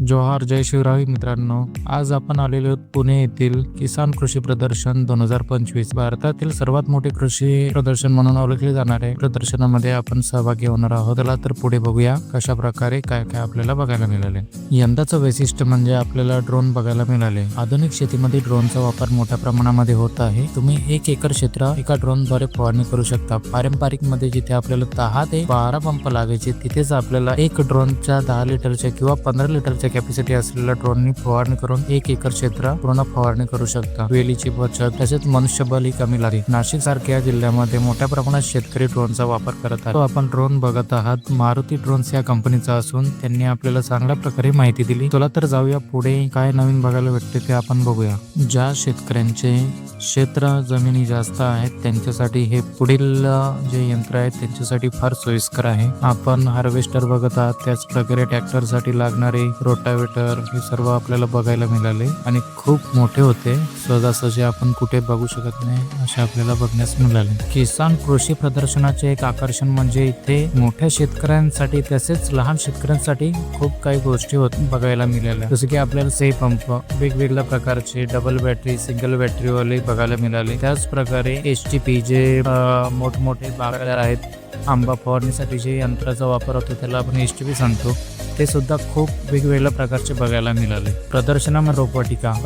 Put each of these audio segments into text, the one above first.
जोहार, जय शिवराय मित्रांनो. आज आपण आलेलो आहोत पुणे येथील किसान कृषी प्रदर्शन 2025. भारतातील सर्वात मोठे कृषी प्रदर्शन म्हणून ओळखले जाणारे प्रदर्शनामध्ये आपण सहभागी होणार आहोत. चला तर पुढे बघूया कशा प्रकारे काय काय आपल्याला बघायला मिळाले. यंदाचं वैशिष्ट्य म्हणजे आपल्याला ड्रोन बघायला मिळाले. आधुनिक शेतीमध्ये ड्रोनचा वापर मोठ्या प्रमाणामध्ये होत आहे. तुम्ही 1 एकर क्षेत्र एका ड्रोनद्वारे फवारणी करू शकता. पारंपरिक मध्ये जिथे आपल्याला 10 ते 12 पंप लागायचे तिथेच आपल्याला एक ड्रोनच्या 10 लिटरच्या किंवा 15 लिटरच्या कॅपॅसिटी असलेल्या ड्रोननी फवारणी करून 1 एकर क्षेत्र पूर्ण फवारणी करू शकता. वेलीची बचत तसेच मनुष्यबळ ही कमी लागते. नाशिक सारख्या जिल्ह्यामध्ये मोठ्या प्रमाणात शेतकरी ड्रोनचा वापर करत आहेत. आपण ड्रोन बघत आहात मारुती ड्रोन्स या कंपनीचा असून त्यांनी आपल्याला चांगल्या प्रकारे माहिती दिली. चला तर जाऊया पुढे काय नवीन बघायला भेटते ते आपण बघूया. ज्या शेतकऱ्यांचे क्षेत्र जमिनी जास्त आहेत त्यांच्यासाठी हे पुढील जे यंत्र आहेत त्यांच्यासाठी फार सोयीस्कर आहे. आपण हार्वेस्टर बघत आहात, त्याच प्रकारे ट्रॅक्टर साठी लागणारे रोटावेटर हे सर्व आपल्याला बघायला मिळाले आणि खूप मोठे होते. सहजासहजी आपण कुठे बघू शकत नाही असे आपल्याला बघण्यास मिळाले. किसान कृषी प्रदर्शनाचे एक आकर्षण म्हणजे इथे मोठ्या शेतकऱ्यांसाठी तसेच लहान शेतकऱ्यांसाठी खूप काही गोष्टी बघायला मिळाल्या. जसे की आपल्याला से पंप वेगवेगळ्या प्रकारचे डबल बॅटरी, सिंगल बॅटरी वाले बघायला मिळाले. त्याच प्रकारे HTP जे मोठमोठे बागायतदार आहेत, आंबा फवारणीसाठी जे यंत्राचा वापर होतो त्याला आपण HTP सांगतो, ते सुद्धा खूप वेगवेगळ्या प्रकारचे बघायला मिळाले. प्रदर्शनामध्ये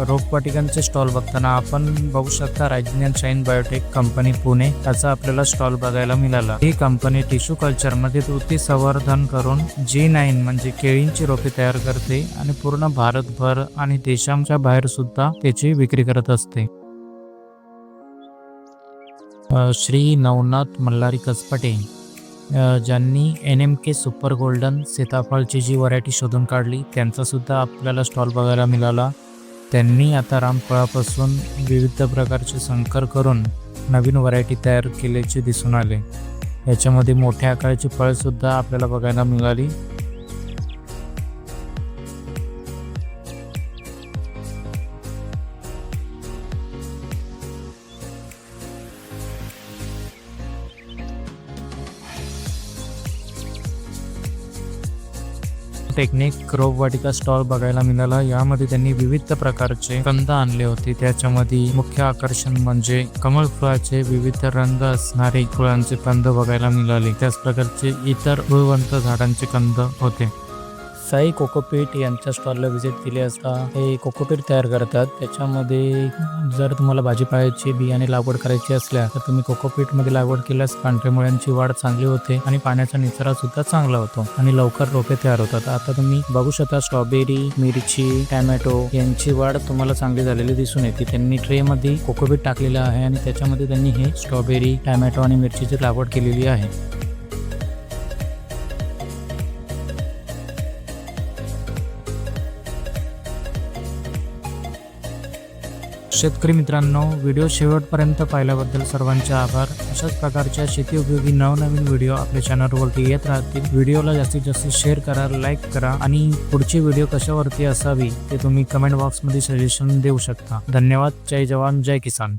रोपवाटिकांचे स्टॉल बघताना आपण बघू शकता rising and shine biotech company Pune याचा आपल्याला स्टॉल बघायला मिळाला. ही कंपनी टिश्यू कल्चर मध्ये तुती संवर्धन करून G9 म्हणजे केळींची रोपे तयार करते आणि पूर्ण भारतभर आणि देशांच्या बाहेर सुद्धा त्याची विक्री करत असते. श्री नवनाथ मल्हारी कसपटे ज्यांनी NMK सुपर गोल्डन सीताफळची जी व्हरायटी शोधून काढली त्यांचा सुद्धा आपल्याला स्टॉल बघायला मिळाला. त्यांनी आता रामफळापासून विविध प्रकारचे संकर करून नवीन व्हरायटी तयार केल्याचे दिसून आले. याच्यामध्ये मोठ्या आकाराची फळे सुद्धा आपल्याला बघायला मिळाली. टेक्निक रोपवाटिका स्टॉल बघायला मिळाला. यामध्ये त्यांनी विविध प्रकारचे कंद आणले होते. त्याच्यामध्ये मुख्य आकर्षण म्हणजे कमळ फुलाचे विविध रंग असणारे फुलांचे कंद बघायला मिळाले. त्याच प्रकारचे इतर फुलवंत झाडांचे कंद होते. साई कोकोपीट यांच्या स्टॉलला व्हिजिट केली असता हे कोकोपीट तयार करतात. त्याच्यामध्ये जर तुम्हाला भाजीपाल्याची बियाणे लागवड करायची असल्यास तर तुम्ही कोकोपीटमध्ये लागवड केल्यास पांढऱ्या मुळ्यांची वाढ चांगली होते आणि पाण्याचा निचरा सुद्धा चांगला होतो आणि लवकर रोपे तयार होतात. आता तुम्ही बघू शकता स्ट्रॉबेरी, मिरची, टॅमॅटो यांची वाढ तुम्हाला चांगली झालेली दिसून येते. त्यांनी ट्रे मध्ये कोकोपीट टाकलेलं आहे आणि त्याच्यामध्ये त्यांनी हे स्ट्रॉबेरी, टॅमॅटो आणि मिरचीची लागवड केलेली आहे. शेतकरी मित्रांनो, व्हिडिओ शेवटपर्यंत पाहिल्याबद्दल सर्वांचे आभार. अशाच प्रकारच्या शेती उपयोगी नवनवीन व्हिडिओ आपल्या चॅनलवरती येत राहतील. व्हिडिओला जास्तीत जास्त शेअर करा, लाईक करा आणि पुढची व्हिडिओ कशावरती असावी ते तुम्ही कमेंट बॉक्समध्ये सजेशन देऊ शकता. धन्यवाद. जय जवान, जय किसान.